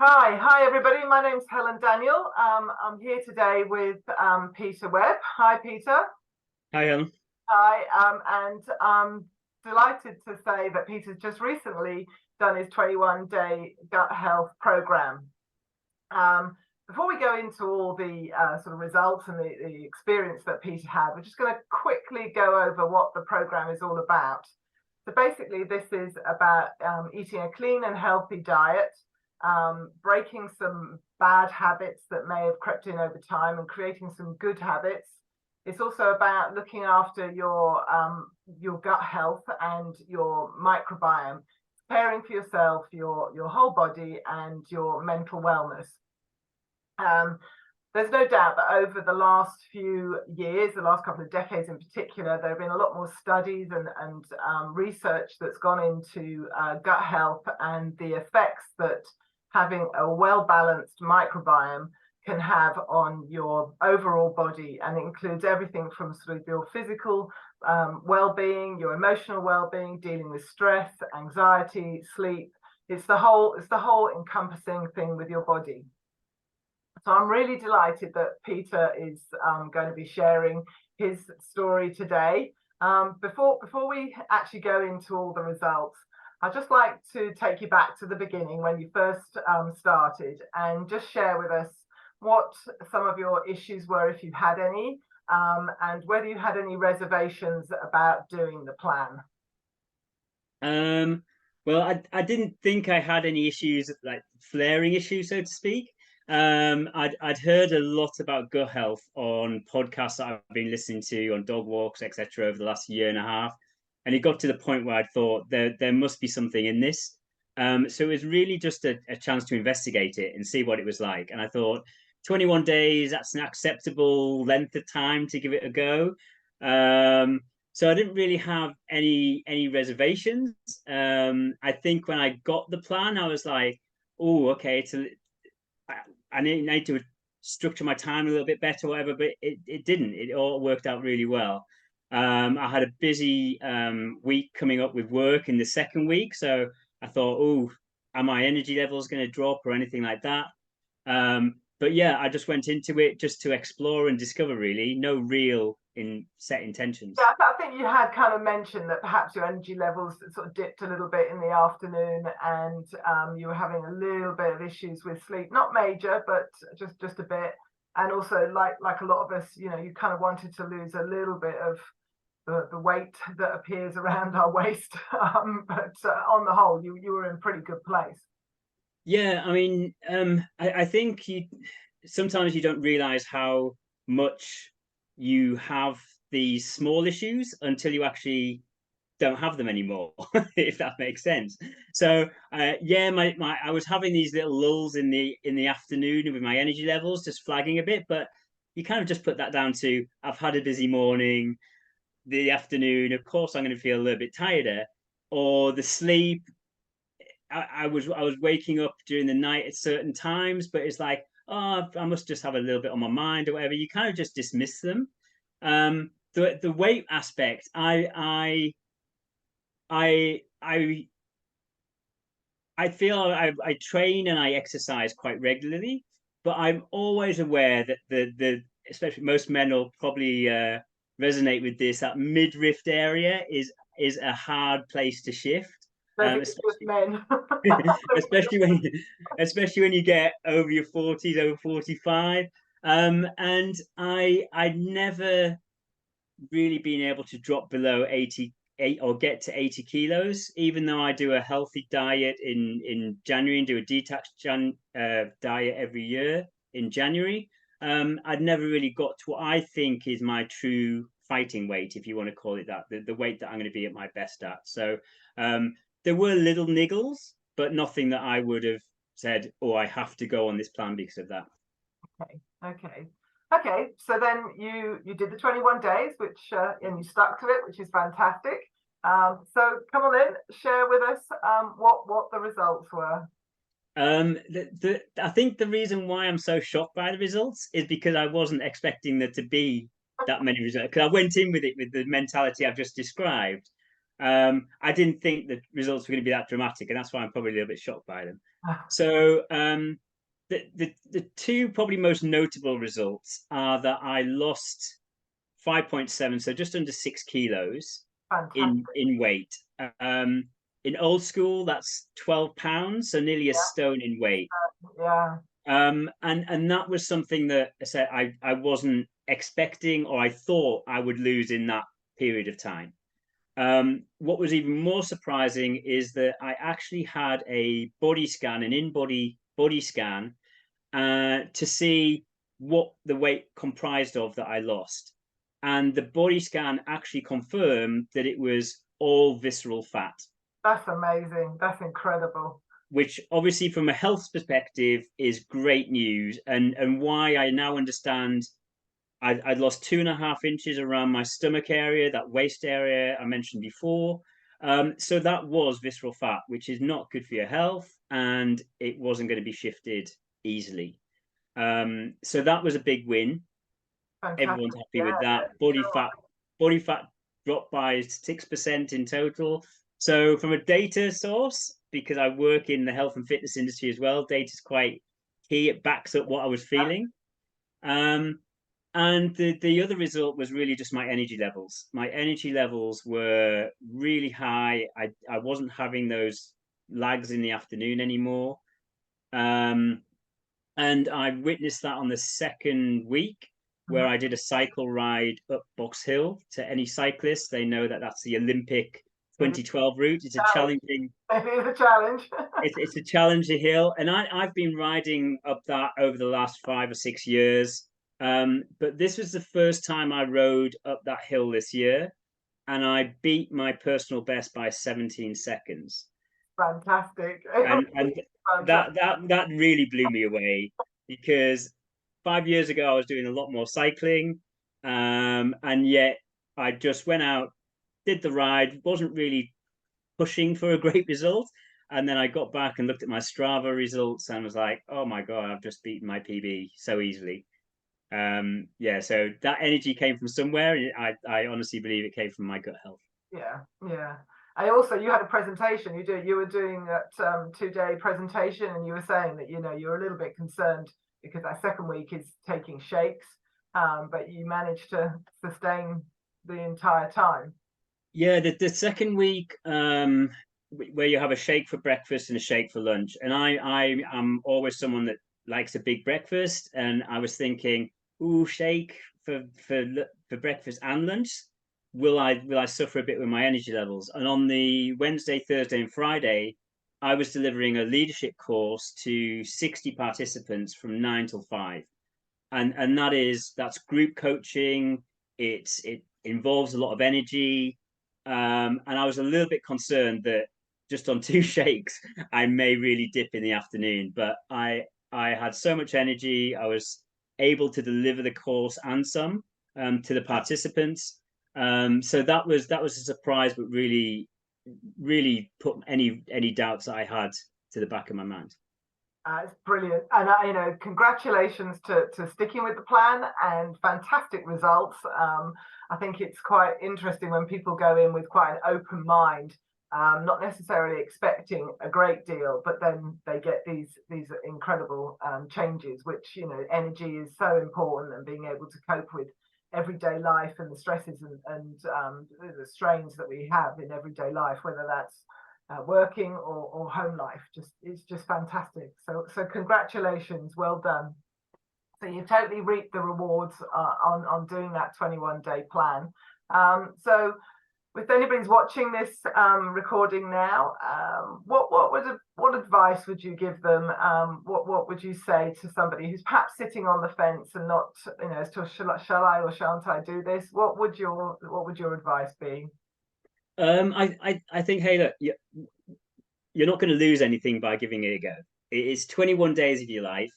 Hi everybody. My name's Helen Daniel. I'm here today with Peter Webb. Hi, Peter. Hi, Helen. Hi, and I'm delighted to say that Peter's just recently done his 21-day gut health program. Before we go into all the sort of results and the experience that Peter had, we're just going to quickly go over what the program is all about. So basically, this is about eating a clean and healthy diet, breaking some bad habits that may have crept in over time and creating some good habits. It's also about looking after your gut health and your microbiome, caring for yourself, your whole body, and your mental wellness. There's no doubt that over the last few years, the last couple of decades in particular, there have been a lot more studies and research that's gone into gut health and the effects that having a well-balanced microbiome can have on your overall body, and it includes everything from sort of your physical well-being, your emotional well-being, dealing with stress, anxiety, sleep. It's the whole encompassing thing with your body. So I'm really delighted that Peter is going to be sharing his story today. Before we actually go into all the results, I'd just like to take you back to the beginning when you first started and just share with us what some of your issues were, if you had any, and whether you had any reservations about doing the plan. Well, I didn't think I had any issues, like flaring issues, so to speak. I'd heard a lot about gut health on podcasts that I've been listening to on dog walks, etc., over the last year and a half, and it got to the point where I thought there must be something in this. So it was really just a chance to investigate it and see what it was like. And I thought 21 days, that's an acceptable length of time to give it a go. So I didn't really have any reservations. I think when I got the plan, I was like, oh, okay, I need to structure my time a little bit better, whatever, but it didn't. It all worked out really well. I had a busy week coming up with work in the second week, so I thought, oh, are my energy levels going to drop or anything like that? But yeah, I just went into it just to explore and discover, really, no real set intentions. Yeah, I think you had kind of mentioned that perhaps your energy levels sort of dipped a little bit in the afternoon, and you were having a little bit of issues with sleep, not major, but just a bit. And also, like a lot of us, you kind of wanted to lose a little bit of the weight that appears around our waist. But on the whole, you were in pretty good place. Yeah, I mean, I think sometimes you don't realize how much you have these small issues until you actually don't have them anymore, if that makes sense. So yeah, my I was having these little lulls in the afternoon with my energy levels just flagging a bit, but you kind of just put that down to I've had a busy morning, the afternoon, of course I'm going to feel a little bit tireder, or the sleep. I was waking up during the night at certain times, but it's like, oh, I must just have a little bit on my mind or whatever. You kind of just dismiss them. The weight aspect, I I feel I train and I exercise quite regularly, but I'm always aware that the especially most men will probably resonate with this. That midriff area is a hard place to shift, Maybe it's just especially men. especially when you get over your 40s, over 45. And I'd never really been able to drop below 88 or get to 80 kilos, even though I do a healthy diet in January and do a detox diet every year in January. I'd never really got to what I think is my true fighting weight, if you want to call it that, the weight that I'm going to be at my best at. So there were little niggles, but nothing that I would have said, oh, I have to go on this plan because of that. Okay. So then you did the 21 days, which and you stuck to it, which is fantastic. So come on in, share with us what the results were. I think the reason why I'm so shocked by the results is because I wasn't expecting there to be that many results. Because I went in with it with the mentality I've just described, I didn't think the results were going to be that dramatic, and that's why I'm probably a little bit shocked by them. So the two probably most notable results are that I lost 5.7, so just under 6 kilos in weight. In old school, that's 12 pounds, so nearly a stone in weight. Yeah. And that was something that I said I wasn't expecting, or I thought I would lose in that period of time. What was even more surprising is that I actually had a body scan, an in-body body scan, to see what the weight comprised of that I lost. And the body scan actually confirmed that it was all visceral fat. That's amazing. That's incredible. Which obviously from a health perspective is great news, and why I now understand I'd lost 2.5 inches around my stomach area, that waist area I mentioned before. So that was visceral fat, which is not good for your health, and it wasn't going to be shifted easily. So that was a big win. Fantastic. Everyone's happy with that. Body fat dropped by 6% in total. So from a data source, because I work in the health and fitness industry as well, data is quite key. It backs up what I was feeling. And the other result was really just my energy levels. My energy levels were really high. I wasn't having those lags in the afternoon anymore. And I witnessed that on the second week, where I did a cycle ride up Box Hill. To any cyclists, they know that that's the Olympic 2012 route. It's a challenging. It is a challenge. It's a challenging hill, and I've been riding up that over the last 5 or 6 years. But this was the first time I rode up that hill this year, and I beat my personal best by 17 seconds. Fantastic. And that really blew me away, because 5 years ago I was doing a lot more cycling, and yet I just went out, did the ride, wasn't really pushing for a great result, and then I got back and looked at my Strava results and was like, oh my god, I've just beaten my PB so easily. So that energy came from somewhere, and I honestly believe it came from my gut health. Yeah. And also, you had a presentation. You were doing that 2-day presentation, and you were saying that you're a little bit concerned because that second week is taking shakes, but you managed to sustain the entire time. Yeah, the second week, where you have a shake for breakfast and a shake for lunch, and I am always someone that likes a big breakfast, and I was thinking, ooh, shake for breakfast and lunch. Will I suffer a bit with my energy levels? And on the Wednesday, Thursday, and Friday, I was delivering a leadership course to 60 participants from 9 till 5, and that's group coaching. It involves a lot of energy, and I was a little bit concerned that just on 2 shakes I may really dip in the afternoon. But I had so much energy. I was able to deliver the course and some to the participants. So that was a surprise, but really put any doubts that I had to the back of my mind. It's brilliant, and congratulations to sticking with the plan, and fantastic results. I think it's quite interesting when people go in with quite an open mind, not necessarily expecting a great deal, but then they get these incredible changes, which energy is so important, and being able to cope with everyday life and the stresses and the strains that we have in everyday life, whether that's working or home life. It's just fantastic. So congratulations, well done. So you totally reaped the rewards on doing that 21-day plan. So if anybody's watching this recording now, what advice would you give them? What would you say to somebody who's perhaps sitting on the fence and not, as to shall I or shan't I do this? What would your advice be? I think, hey, look, you're not going to lose anything by giving it a go. It's 21 days of your life,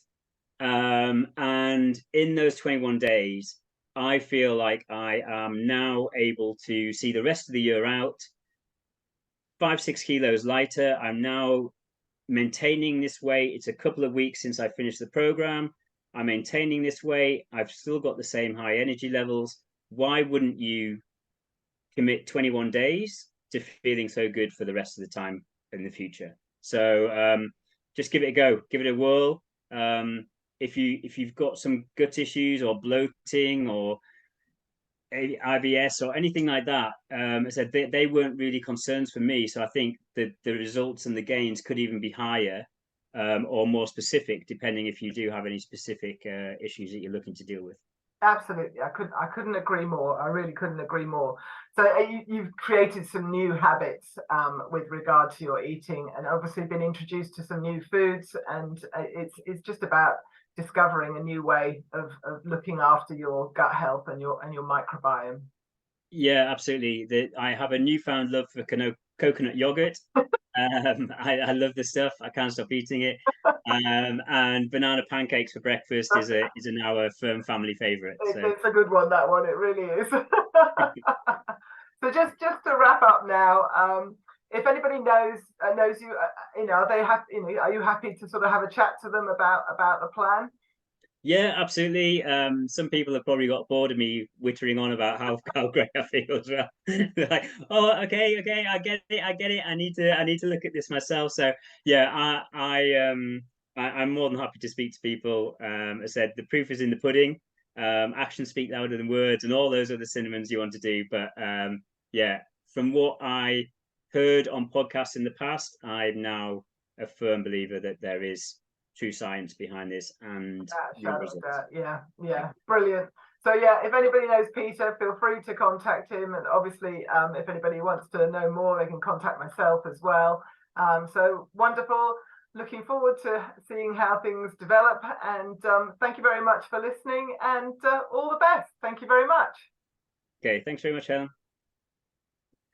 and in those 21 days, I feel like I am now able to see the rest of the year out 5-6 kilos lighter. I'm now maintaining this weight. It's a couple of weeks since I finished the program. I'm maintaining this weight. I've still got the same high energy levels. Why wouldn't you commit 21 days to feeling so good for the rest of the time in the future. So just give it a go, give it a whirl. If you've got some gut issues or bloating or IBS or anything like that, I said they weren't really concerns for me. So I think that the results and the gains could even be higher or more specific, depending if you do have any specific issues that you're looking to deal with. Absolutely, I couldn't agree more. I really couldn't agree more. So you've created some new habits with regard to your eating, and obviously been introduced to some new foods, and it's just about discovering a new way of looking after your gut health and your microbiome. Yeah, absolutely. I have a newfound love for coconut yogurt. I love the stuff. I can't stop eating it. And banana pancakes for breakfast is now a firm family favorite. It's a good one, that one. It really is. So just to wrap up now, if anybody knows you, are they happy? Are you happy to sort of have a chat to them about the plan? Yeah, absolutely. Some people have probably got bored of me wittering on about how great I feel as well. They're like, oh, okay, I get it. I need to look at this myself. So yeah, I'm more than happy to speak to people. I said the proof is in the pudding. Actions speak louder than words, and all those other synonyms you want to do. But yeah, from what I heard on podcasts in the past, I'm now a firm believer that there is true science behind this and yeah, brilliant. So yeah, if anybody knows Peter, feel free to contact him, and obviously if anybody wants to know more, they can contact myself as well. So wonderful, looking forward to seeing how things develop, and thank you very much for listening, and all the best. Thank you very much. Okay, thanks very much, Helen.